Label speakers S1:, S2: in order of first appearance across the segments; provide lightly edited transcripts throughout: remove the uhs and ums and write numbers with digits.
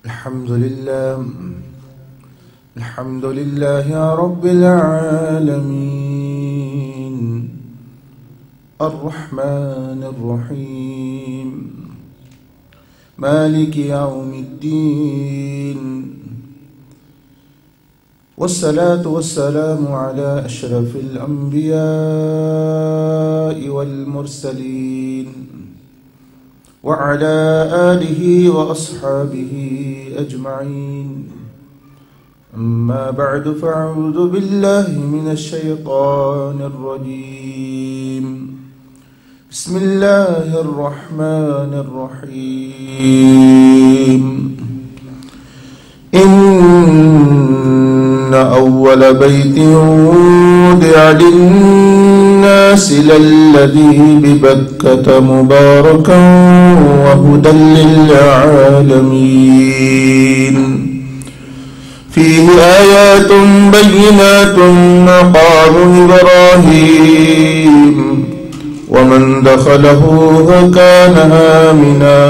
S1: الحمد لله رب العالمين الرحمن الرحيم مالك يوم الدين والصلاة والسلام على أشرف الأنبياء والمرسلين وعلى آله وأصحابه أجمعين أما بعد فأعوذ بالله من الشيطان الرجيم بسم الله الرحمن الرحيم إن أول بيت وضع للناس للذي ببكة مباركا وهدى للعالمين فيه آيات بينات مقام إبراهيم ومن دخله كان آمنا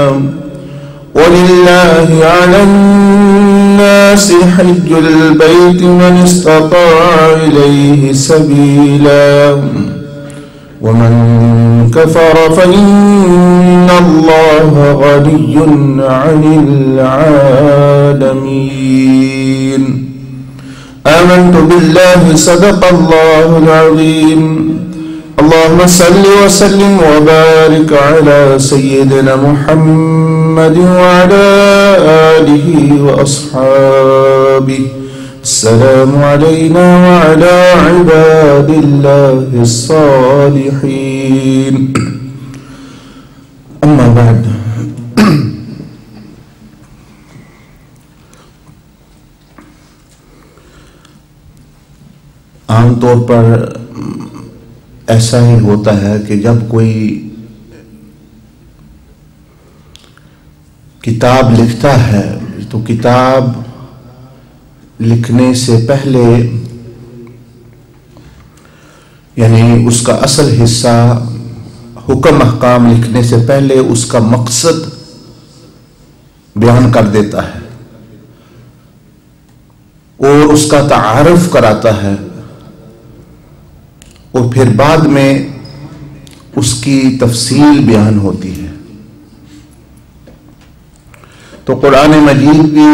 S1: ولله على الناس حج البيت من استطاع إليه سبيلا ومن كفر فإن الله غني عن العالمين آمنت بالله صدق الله العظيم اللهم صل وسلم وبارك على سيدنا محمد وعلى آله وأصحابه السلام علينا وعلى عباد الله الصالحين أما بعد عام طور پر ایسا ہی ہوتا ہے کہ جب کوئی کتاب لکھتا ہے تو کتاب لکھنے سے پہلے یعنی اس کا اصل حصہ حکم احکام لکھنے سے پہلے اس کا مقصد بیان کر دیتا ہے اور اس کا تعارف کراتا ہے اور پھر بعد میں اس کی تفصیل بیان ہوتی ہے. تو قرآن مجید بھی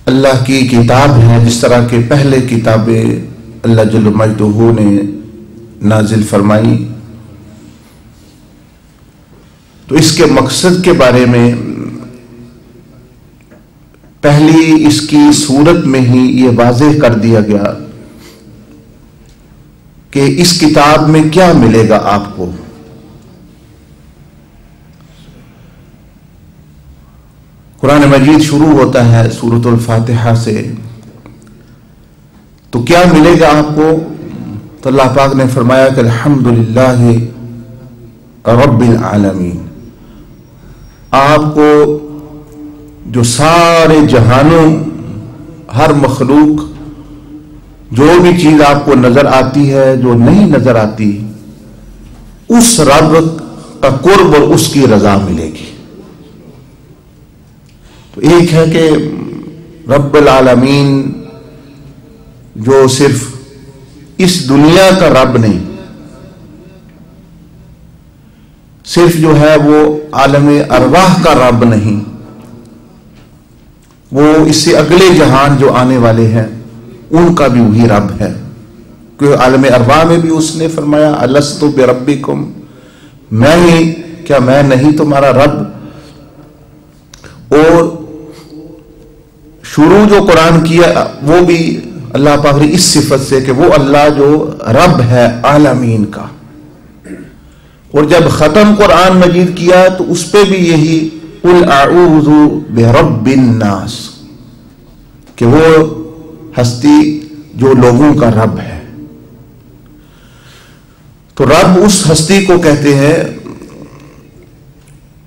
S1: اللہ کی کتاب ہے جس طرح کے پہلے کتابیں اللہ جل مجدہ نے نازل فرمائی. تو اس کے مقصد کے بارے میں پہلی اس کی صورت میں ہی یہ واضح کر دیا گیا کہ اس کتاب میں کیا ملے گا آپ کو. قرآن مجید شروع ہوتا ہے سورۃ الفاتحہ سے. تو کیا ملے گا آپ کو؟ تو اللہ پاک نے فرمایا کہ الحمدللہ رب العالمین. آپ کو جو سارے جہانوں ہر مخلوق جو بھی چیز آپ کو نظر آتی ہے جو نہیں نظر آتی اس رب کا قرب اور اس کی رضا ملے گی. تو ایک ہے کہ رب العالمین جو صرف اس دنیا کا رب نہیں، صرف جو ہے وہ عالم ارواح کا رب نہیں، وہ اس سے اگلے جہان جو آنے والے ہیں ان کا بھی وہی رب ہے. کیونکہ عالم ارواح میں بھی اس نے فرمایا الست بربکم، میں ہی کیا میں نہیں تمہارا رب. اور شروع جو قرآن کیا وہ بھی اللہ پاک نے اس صفت سے کہ وہ اللہ جو رب ہے عالمین کا. اور جب ختم قرآن مجید کیا تو اس پہ بھی یہی قل اعوذ برب الناس کہ وہ ہستی جو لوگوں کا رب ہے. تو رب اس ہستی کو کہتے ہیں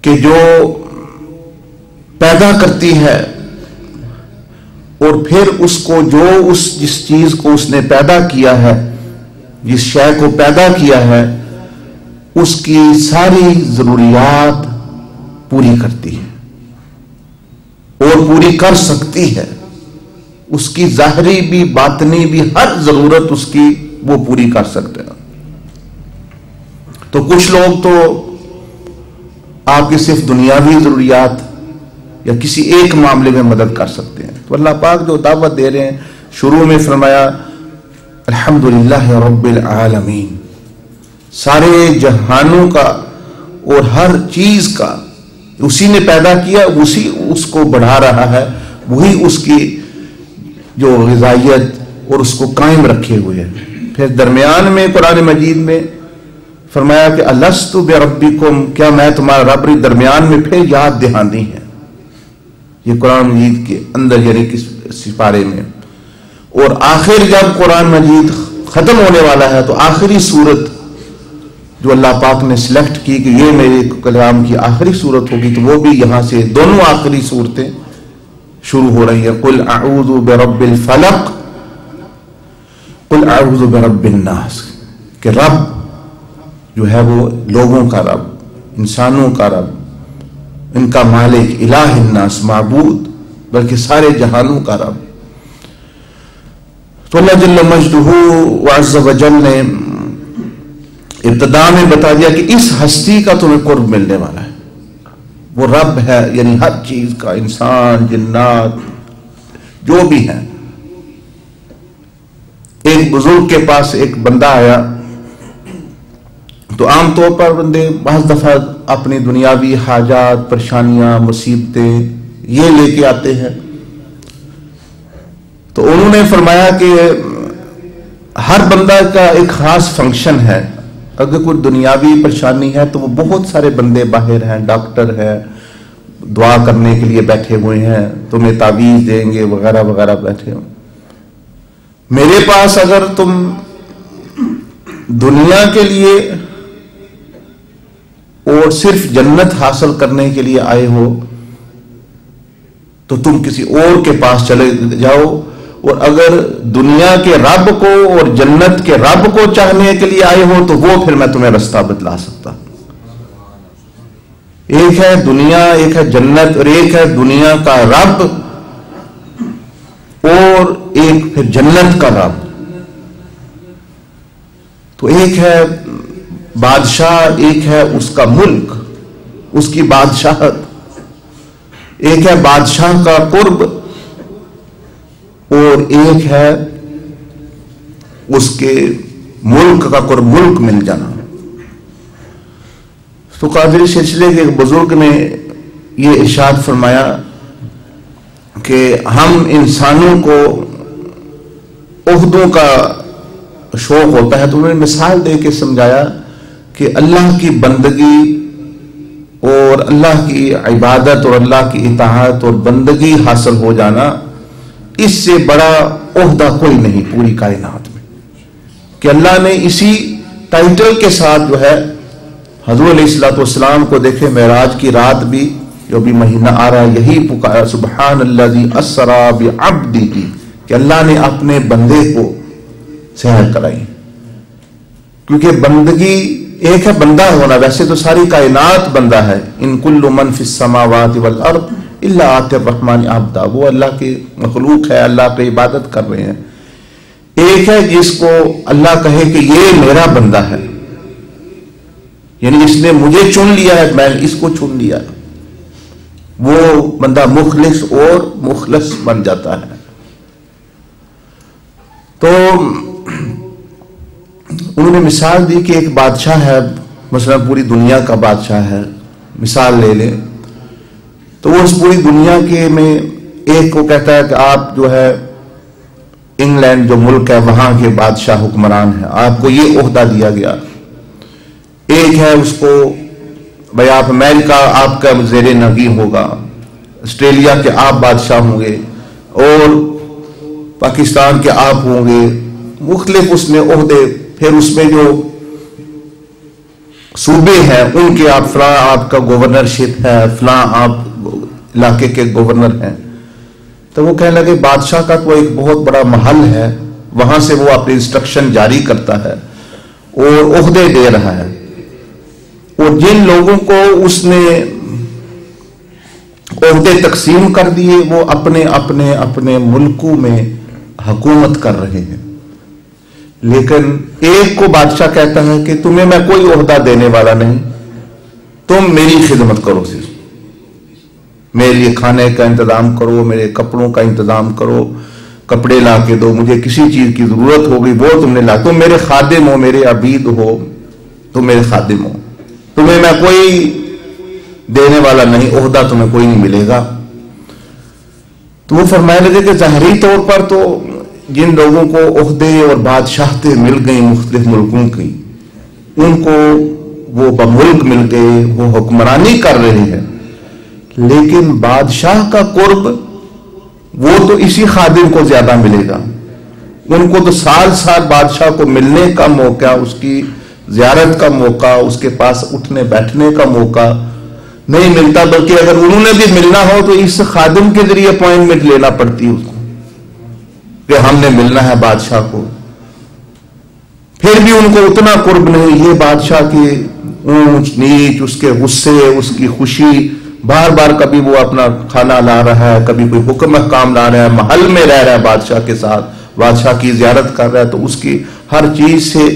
S1: کہ جو پیدا کرتی ہے اور پھر اس کو جو جس چیز کو اس نے پیدا کیا ہے، جس شے کو پیدا کیا ہے، اس کی ساری ضروریات پوری کرتی ہے اور پوری کر سکتی ہے. اس کی ظاہری بھی باطنی بھی ہر ضرورت اس کی وہ پوری کر سکتے ہیں. تو کچھ لوگ تو آپ کی صرف دنیاوی ضروریات یا کسی ایک معاملے میں مدد کر سکتے ہیں. تو اللہ پاک جو دعوت دے رہے ہیں، شروع میں فرمایا الحمدللہ رب العالمین، سارے جہانوں کا اور ہر چیز کا اسی نے پیدا کیا، اسی اس کو بڑھا رہا ہے، وہی اس کی جو غذائیت اور اس کو قائم رکھے ہوئے ہیں. پھر درمیان میں قرآن مجید میں فرمایا کہ الست بربکم، کیا میں تمہارا رب؟ درمیان میں پھر یاد دہانی ہے، یہ قرآن مجید کے اندر یعنی کس سپارے میں. اور آخر جب قرآن مجید ختم ہونے والا ہے تو آخری صورت جو اللہ پاک نے سلیکٹ کی کہ یہ میرے کلام کی آخری صورت ہوگی، تو وہ بھی یہاں سے دونوں آخری صورتیں شروع ہو رہی ہیں. قل اعوذ برب الفلق، قل اعوذ برب الناس، کہ رب جو ہے وہ لوگوں کا رب، انسانوں کا رب، ان کا مالک، الہ الناس، معبود بلکہ سارے جہانوں کا رب. تو اللہ جل مجدہ وعز وجل نے ابتدا میں بتا دیا کہ اس ہستی کا تمہیں قرب ملنے والا ہے. وہ رب ہے، یعنی ہر چیز کا، انسان، جنات، جو بھی ہے. ایک بزرگ کے پاس ایک بندہ آیا، تو عام طور پر بندے بعض دفعہ اپنی دنیاوی حاجات، پریشانیاں، مصیبتیں یہ لے کے آتے ہیں. تو انہوں نے فرمایا کہ ہر بندہ کا ایک خاص فنکشن ہے. اگر کوئی دنیاوی پریشانی ہے تو وہ بہت سارے بندے باہر ہیں، ڈاکٹر ہیں، دعا کرنے کے لیے بیٹھے ہوئے ہیں، تمہیں تعویذ دیں گے وغیرہ وغیرہ بیٹھے ہو. میرے پاس اگر تم دنیا کے لیے اور صرف جنت حاصل کرنے کے لیے آئے ہو تو تم کسی اور کے پاس چلے جاؤ، اور اگر دنیا کے رب کو اور جنت کے رب کو چاہنے کے لیے آئے ہو تو وہ پھر میں تمہیں رستہ بتلا سکتا. ایک ہے دنیا، ایک ہے جنت، اور ایک ہے دنیا کا رب اور ایک پھر جنت کا رب. تو ایک ہے بادشاہ، ایک ہے اس کا ملک، اس کی بادشاہت، ایک ہے بادشاہ کا قرب، اور ایک ہے اس کے ملک کا قرب، ملک مل جانا. تو قادری سلسلے کے ایک بزرگ نے یہ ارشاد فرمایا کہ ہم انسانوں کو عہدوں کا شوق ہوتا ہے. تو انہوں نے مثال دے کے سمجھایا کہ اللہ کی بندگی اور اللہ کی عبادت اور اللہ کی اطاعت اور بندگی حاصل ہو جانا، اس سے بڑا عہدہ کوئی نہیں پوری کائنات میں. کہ اللہ نے اسی ٹائٹل کے ساتھ جو ہے حضور علیہ الصلوۃ والسلام کو دیکھے معراج کی رات بھی جو بھی مہینہ آ رہا ہے یہی پکارا سبحان الذی اسری بعبدہ، کہ اللہ نے اپنے بندے کو سیر کرائی. کیونکہ بندگی ایک ہے بندہ ہونا، ویسے تو ساری کائنات بندہ ہے. ان کل من فی السماوات والارض الا آتی الرحمن عبدا، وہ اللہ کی مخلوق ہے، اللہ کی عبادت کر رہے ہیں. ایک ہے جس کو اللہ کہے کہ یہ میرا بندہ ہے، یعنی اس نے مجھے چن لیا ہے، میں اس کو چن لیا، وہ بندہ مخلص اور مخلص بن جاتا ہے. تو انہوں نے مثال دی کہ ایک بادشاہ ہے، مثلا پوری دنیا کا بادشاہ ہے، مثال لے لیں تو وہ اس پوری دنیا کے میں ایک کو کہتا ہے کہ آپ جو ہے انگلینڈ جو ملک ہے وہاں کے بادشاہ حکمران ہیں، آپ کو یہ عہدہ دیا گیا. ایک ہے اس کو بھائی آپ امریکہ آپ کا زیر نگین ہوگا، آسٹریلیا کے آپ بادشاہ ہوں گے، اور پاکستان کے آپ ہوں گے. مختلف اس میں عہدے، پھر اس میں جو صوبے ہیں ان کے آپ فلاں آپ کا گورنرشپ ہے، فلاں آپ علاقے کے گورنر ہیں. تو وہ کہنے لگے بادشاہ کا تو ایک بہت بڑا محل ہے، وہاں سے وہ اپنی انسٹرکشن جاری کرتا ہے اور عہدے دے رہا ہے. اور جن لوگوں کو اس نے عہدے تقسیم کر دیے، وہ اپنے اپنے اپنے ملکوں میں حکومت کر رہے ہیں، لیکن ایک کو بادشاہ کہتا ہے کہ تمہیں میں کوئی عہدہ دینے والا نہیں، تم میری خدمت کرو، صرف میرے لیے کھانے کا انتظام کرو، میرے کپڑوں کا انتظام کرو، کپڑے لا کے دو، مجھے کسی چیز کی ضرورت ہوگی وہ تم نے لا، تم میرے خادم ہو، میرے عبید ہو، تم میرے خادم ہو، تمہیں میں کوئی دینے والا نہیں، عہدہ تمہیں کوئی نہیں ملے گا۔ تو وہ فرمانے لگے کہ ظاہری طور پر تو جن لوگوں کو عہدے اور بادشاہتیں مل گئی مختلف ملکوں کی، ان کو وہ بملک مل گئے، وہ حکمرانی کر رہے ہیں، لیکن بادشاہ کا قرب وہ تو اسی خادم کو زیادہ ملے گا، ان کو تو سال سال بادشاہ کو ملنے کا موقع، اس کی زیارت کا موقع، اس کے پاس اٹھنے بیٹھنے کا موقع نہیں ملتا، بلکہ اگر انہوں نے بھی ملنا ہو تو اس خادم کے ذریعے اپوائنٹمنٹ لینا پڑتی ہے اس کو کہ ہم نے ملنا ہے بادشاہ کو، پھر بھی ان کو اتنا قرب نہیں۔ یہ بادشاہ کی اونچ نیچ، اس کے غصے، اس کی خوشی، بار بار کبھی وہ اپنا کھانا لا رہا ہے، کبھی کوئی حکم احکام لا رہا ہے، محل میں رہ رہا ہے بادشاہ کے ساتھ، بادشاہ کی زیارت کر رہا ہے، تو اس کی ہر چیز سے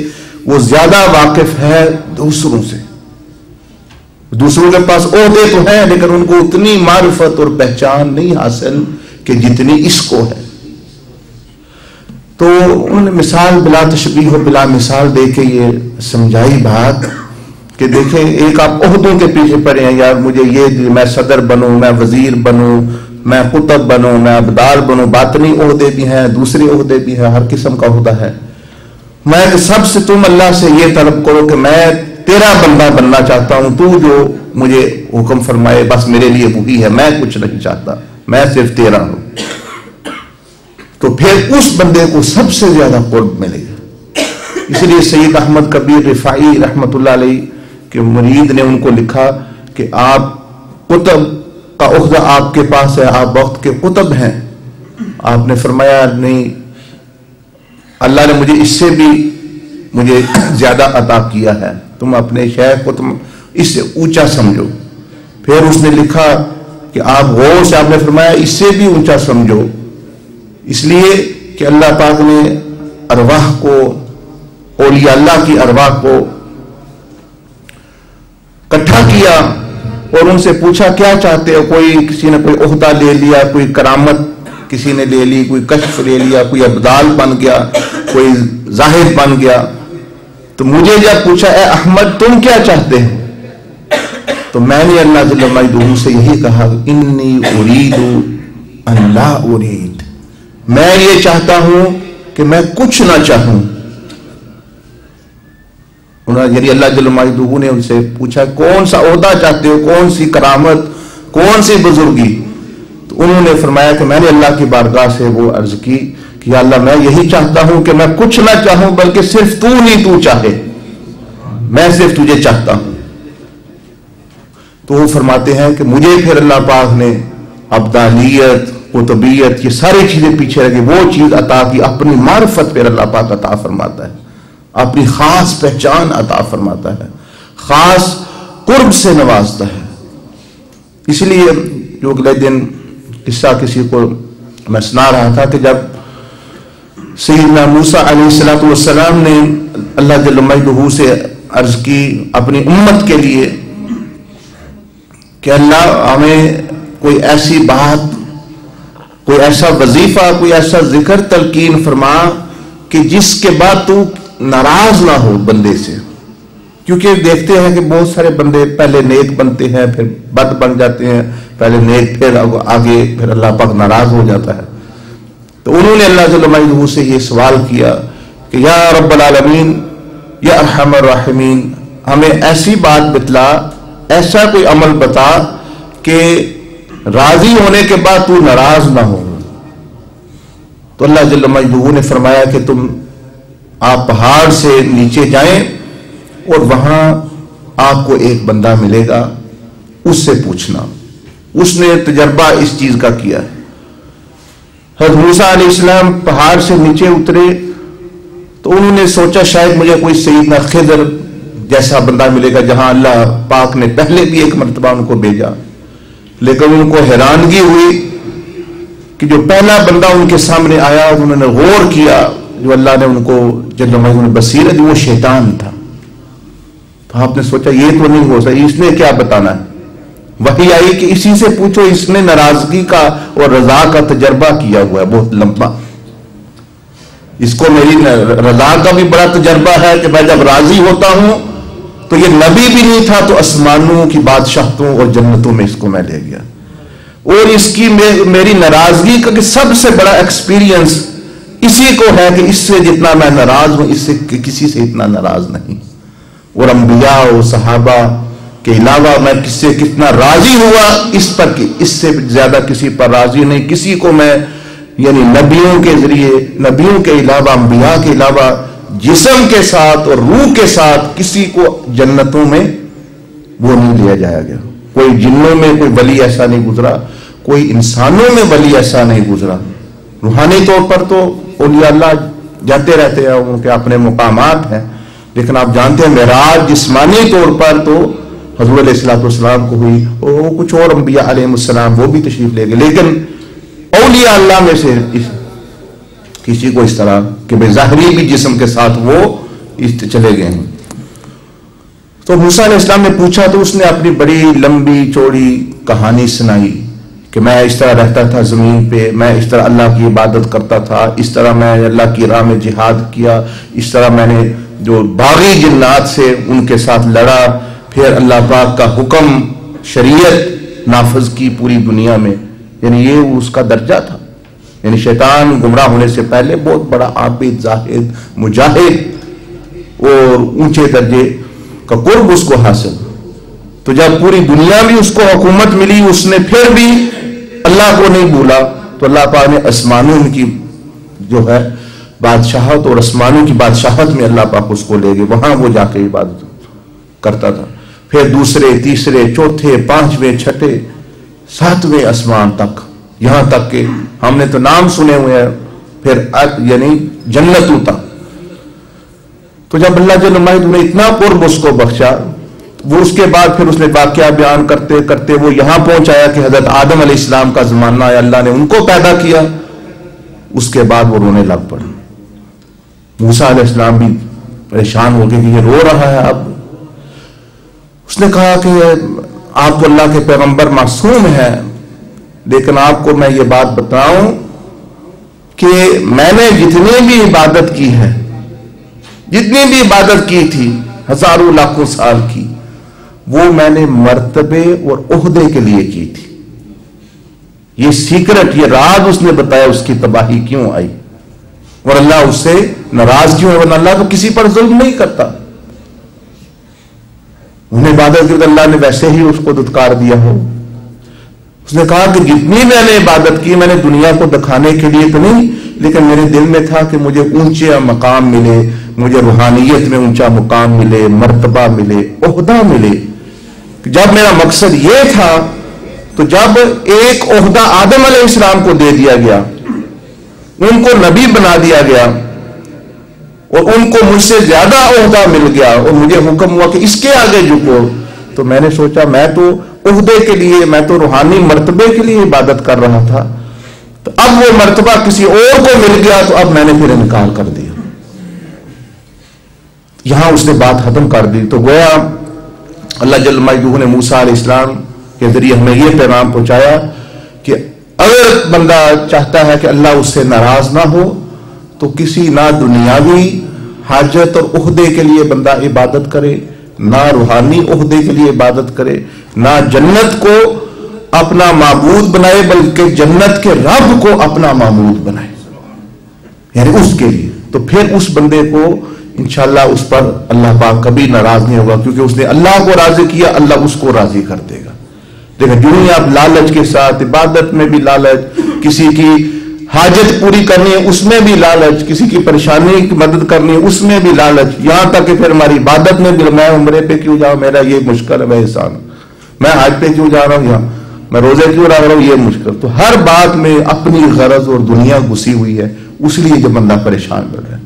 S1: وہ زیادہ واقف ہے دوسروں سے۔ دوسروں کے پاس عہدے تو ہیں لیکن ان کو اتنی معرفت اور پہچان نہیں حاصل کہ جتنی اس کو ہے۔ تو انہوں نے مثال بلا تشبیہ و بلا مثال دے کے یہ سمجھائی بات کہ دیکھیں، ایک آپ عہدوں کے پیچھے پڑے ہیں، یار مجھے یہ میں صدر بنوں، میں وزیر بنوں، میں قطب بنوں، میں ابدال بنوں، باطنی عہدے بھی ہیں، دوسرے عہدے بھی ہیں، ہر قسم کا عہدہ ہے۔ میں سب سے تم اللہ سے یہ طلب کرو کہ میں تیرا بندہ بننا چاہتا ہوں، تو جو مجھے حکم فرمائے بس میرے لیے وہی ہے، میں کچھ نہیں چاہتا، میں صرف تیرا ہوں۔ تو پھر اس بندے کو سب سے زیادہ قرب ملے گا۔ اس لیے سید احمد کبیر رفاعی رحمۃ اللہ علیہ کے مرید نے ان کو لکھا کہ آپ قطب کا عہدہ آپ کے پاس ہے، آپ وقت کے قطب ہیں۔ آپ نے فرمایا نہیں، اللہ نے مجھے اس سے بھی مجھے زیادہ عطا کیا ہے، تم اپنے شیخ کو تم اس سے اونچا سمجھو۔ پھر اس نے لکھا کہ آپ غور سے، آپ نے فرمایا اس سے بھی اونچا سمجھو، اس لیے کہ اللہ پاک نے ارواح کو، اولیاء اللہ کی ارواح کو اکٹھا کیا اور ان سے پوچھا کیا چاہتے ہو؟ کوئی کسی نے کوئی عہدہ لے لیا، کوئی کرامت کسی نے لے لی، کوئی کشف لے لیا، کوئی ابدال بن گیا، کوئی زاہد بن گیا۔ تو مجھے جب پوچھا اے احمد تم کیا چاہتے ہو، تو میں نے اللہ جل مجدہ سے یہی کہا انی ارید ان لا ارید، میں یہ چاہتا ہوں کہ میں کچھ نہ چاہوں۔ یعنی اللہ جل مجدہ نے ان سے پوچھا کون سا عہدہ چاہتے ہو، کون سی کرامت، کون سی بزرگی؟ تو انہوں نے فرمایا کہ میں نے اللہ کی بارگاہ سے وہ عرض کی کہ یا اللہ میں یہی چاہتا ہوں کہ میں کچھ نہ چاہوں بلکہ صرف تو ہی تو چاہے، میں صرف تجھے چاہتا ہوں۔ تو وہ فرماتے ہیں کہ مجھے پھر اللہ پاک نے ابدالیت، قطبیت، یہ ساری چیزیں پیچھے رکھی، وہ چیز عطا کی، اپنی معرفت پھر اللہ پاک عطا فرماتا ہے، اپنی خاص پہچان عطا فرماتا ہے، خاص قرب سے نوازتا ہے۔ اس لیے جو اگلے دن قصہ کسی کو میں سنا رہا تھا کہ جب سیدنا موسیٰ علیہ السلام نے اللہ جل مجدہ سے عرض کی اپنی امت کے لیے کہ اللہ ہمیں کوئی ایسی بات، کوئی ایسا وظیفہ، کوئی ایسا ذکر تلقین فرما کہ جس کے بعد تو ناراض نہ ہو بندے سے، کیونکہ دیکھتے ہیں کہ بہت سارے بندے پہلے نیک بنتے ہیں پھر بد بن جاتے ہیں، پہلے نیک پھر آگے پھر اللہ پاک ناراض ہو جاتا ہے۔ تو انہوں نے اللہ جل مجدہ سے یہ سوال کیا کہ یا رب العالمین یا ارحم الراحمین، ہمیں ایسی بات بتلا، ایسا کوئی عمل بتا کہ راضی ہونے کے بعد تو ناراض نہ ہو۔ تو اللہ جل مجدہ نے فرمایا کہ تم آپ پہاڑ سے نیچے جائیں اور وہاں آپ کو ایک بندہ ملے گا، اس سے پوچھنا۔ اس نے تجربہ اس چیز کا کیا ہے۔ حضرت موسیٰ علیہ السلام پہاڑ سے نیچے اترے تو انہوں نے سوچا شاید مجھے کوئی سیدنا خضر جیسا بندہ ملے گا، جہاں اللہ پاک نے پہلے بھی ایک مرتبہ ان کو بھیجا، لیکن ان کو حیرانگی ہوئی کہ جو پہلا بندہ ان کے سامنے آیا انہوں نے غور کیا، جو اللہ نے ان کو جل وعلا بصیرت دی، وہ شیطان تھا. تو آپ نے سوچا یہ تو نہیں ہو سکتا، اس نے کیا بتانا ہے؟ وحی آئی کہ اسی سے پوچھو، اس نے ناراضگی کا اور رضا کا تجربہ کیا ہوا ہے بہت لمبا. اس کو میری رضا کا بھی بڑا تجربہ ہے کہ میں جب راضی ہوتا ہوں تو یہ نبی بھی نہیں تھا تو آسمانوں کی بادشاہتوں اور جنتوں میں اس کو میں لے گیا. اور اس کی میری ناراضگی کا کہ سب سے بڑا ایکسپیرینس اسی کو ہے کہ اس سے جتنا میں ناراض ہوں اس سے کسی سے اتنا ناراض نہیں. اور انبیاء اور صحابہ کے علاوہ میں کس سے کتنا راضی ہوا اس پر کہ اس سے زیادہ کسی پر راضی نہیں. کسی کو میں یعنی نبیوں کے ذریعے، نبیوں کے علاوہ، انبیاء کے علاوہ جسم کے ساتھ اور روح کے ساتھ کسی کو جنتوں میں وہ نہیں لیا جایا گیا. کوئی جنوں میں کوئی ولی ایسا نہیں گزرا، کوئی انسانوں میں ولی ایسا نہیں گزرا. روحانی طور پر تو اولیاء اللہ جاتے رہتے ہیں، ان کے اپنے مقامات ہیں، لیکن آپ جانتے ہیں معراج جسمانی طور پر تو حضور علیہ الصلوۃ والسلام کو ہوئی، اور کچھ اور انبیاء علیہ السلام وہ بھی تشریف لے گئے. لیکن اولیاء اللہ میں سے کسی کو اس طرح کہ بے ظاہری بھی جسم کے ساتھ وہ چلے گئے ہیں. تو موسیٰ علیہ السلام نے پوچھا تو اس نے اپنی بڑی لمبی چوڑی کہانی سنائی کہ میں اس طرح رہتا تھا زمین پہ، میں اس طرح اللہ کی عبادت کرتا تھا، اس طرح میں اللہ کی راہ میں جہاد کیا، اس طرح میں نے جو باغی جنات سے ان کے ساتھ لڑا، پھر اللہ پاک کا حکم شریعت نافذ کی پوری دنیا میں. یعنی یہ اس کا درجہ تھا. یعنی شیطان گمراہ ہونے سے پہلے بہت بڑا عابد، زاہد، مجاہد اور اونچے درجے کا قرب اس کو حاصل. تو جب پوری دنیا بھی اس کو حکومت ملی، اس نے پھر بھی اللہ کو نہیں بھولا، تو اللہ پاک نے آسمانوں کی جو ہے بادشاہت اور آسمانوں کی بادشاہت میں اللہ پاک اس کو لے گئے. وہاں وہ جا کے عبادت کرتا تھا. پھر دوسرے، تیسرے، چوتھے، پانچویں، چھٹے، ساتویں آسمان تک، یہاں تک کہ ہم نے تو نام سنے ہوئے ہیں، پھر یعنی جنتوں تک. تو جب اللہ جل وعلا نے اتنا قرب اس کو بخشا، وہ اس کے بعد پھر اس نے واقعہ بیان کرتے کرتے وہ یہاں پہنچایا کہ حضرت آدم علیہ السلام کا زمانہ ہے، اللہ نے ان کو پیدا کیا. اس کے بعد وہ رونے لگ پڑے. موسیٰ علیہ السلام بھی پریشان ہو گئے کہ یہ رو رہا ہے. اب اس نے کہا کہ آپ تو اللہ کے پیغمبر معصوم ہیں، لیکن آپ کو میں یہ بات بتاؤں کہ میں نے جتنی بھی عبادت کی ہے، جتنی بھی عبادت کی تھی ہزاروں لاکھوں سال کی، وہ میں نے مرتبے اور عہدے کے لیے کی تھی. یہ سیکرٹ، یہ راز اس نے بتایا اس کی تباہی کیوں آئی اور اللہ اس سے ناراض کیوں ہے. ورنہ اللہ تو کسی پر ظلم نہیں کرتا. انہیں عبادت کی تو اللہ نے ویسے ہی اس کو دھتکار دیا ہو. اس نے کہا کہ جتنی میں نے عبادت کی میں نے دنیا کو دکھانے کے لیے تو نہیں، لیکن میرے دل میں تھا کہ مجھے اونچا مقام ملے، مجھے روحانیت میں اونچا مقام ملے، مرتبہ ملے، عہدہ ملے. جب میرا مقصد یہ تھا تو جب ایک عہدہ آدم علیہ السلام کو دے دیا گیا، ان کو نبی بنا دیا گیا اور ان کو مجھ سے زیادہ عہدہ مل گیا اور مجھے حکم ہوا کہ اس کے آگے جھکو، تو میں نے سوچا میں تو عہدے کے لیے، میں تو روحانی مرتبے کے لیے عبادت کر رہا تھا، تو اب وہ مرتبہ کسی اور کو مل گیا تو اب میں نے پھر انکار کر دیا. یہاں اس نے بات ختم کر دی. تو گویا اللہ جل مجدہ نے موسیٰ علیہ السلام کے ذریعے ہمیں یہ پیغام پہنچایا کہ اگر بندہ چاہتا ہے کہ اللہ اس سے ناراض نہ ہو تو کسی نہ دنیاوی حاجت اور عہدے کے لیے بندہ عبادت کرے، نہ روحانی عہدے کے لیے عبادت کرے، نہ جنت کو اپنا معبود بنائے بلکہ جنت کے رب کو اپنا معبود بنائے، یعنی اس کے لیے. تو پھر اس بندے کو انشاءاللہ اس پر اللہ پاک کبھی ناراض نہیں ہوگا، کیونکہ اس نے اللہ کو راضی کیا، اللہ اس کو راضی کر دے گا. لیکن دنیا آپ لالچ کے ساتھ، عبادت میں بھی لالچ، کسی کی حاجت پوری کرنی ہے اس میں بھی لالچ، کسی کی پریشانی کی مدد کرنی ہے اس میں بھی لالچ، یہاں تک کہ پھر ہماری عبادت میں بھی میں عمرے پہ کیوں جاؤں، میرا یہ مشکل ہے، میں احسان، میں حج پہ کیوں جا رہا ہوں، یہاں میں روزے کیوں رکھ رہا ہوں، یہ مشکل. تو ہر بات میں اپنی غرض اور دنیا گھسی ہوئی ہے، اس لیے جب بندہ پریشان ہو رہا ہے.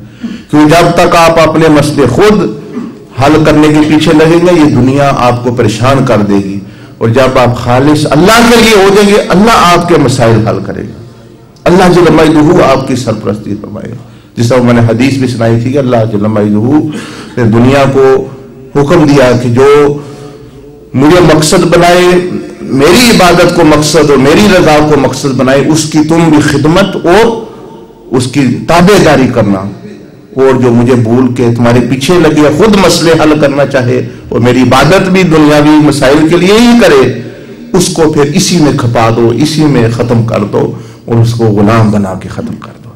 S1: کیونکہ جب تک آپ اپنے مسئلے خود حل کرنے کے پیچھے لگیں گے یہ دنیا آپ کو پریشان کر دے گی. اور جب آپ خالص اللہ کے لیے ہو جائیں گے اللہ آپ کے مسائل حل کرے گا، اللہ جل مجدہ آپ کی سرپرستی فرمائے گا. جس طرح میں نے حدیث بھی سنائی تھی کہ اللہ جل مجدہ نے دنیا کو حکم دیا کہ جو مجھے مقصد بنائے، میری عبادت کو مقصد اور میری رضا کو مقصد بنائے، اس کی تم بھی خدمت اور اس کی تابع داری کرنا، اور جو مجھے بھول کے تمہارے پیچھے لگے خود مسئلے حل کرنا چاہے اور میری عبادت بھی دنیاوی مسائل کے لیے ہی کرے، اس کو پھر اسی میں کھپا دو، اسی میں ختم کر دو اور اس کو غلام بنا کے ختم کر دو.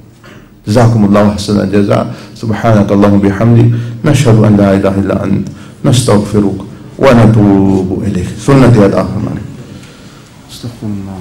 S1: جزاکم اللہ حسن الجزاء. سبحانک اللہم بحمدک، نشہد ان لا الہ الا انت، نستغفرک ونتوب الیک. سنت ادا ہمارے. استغفر اللہ.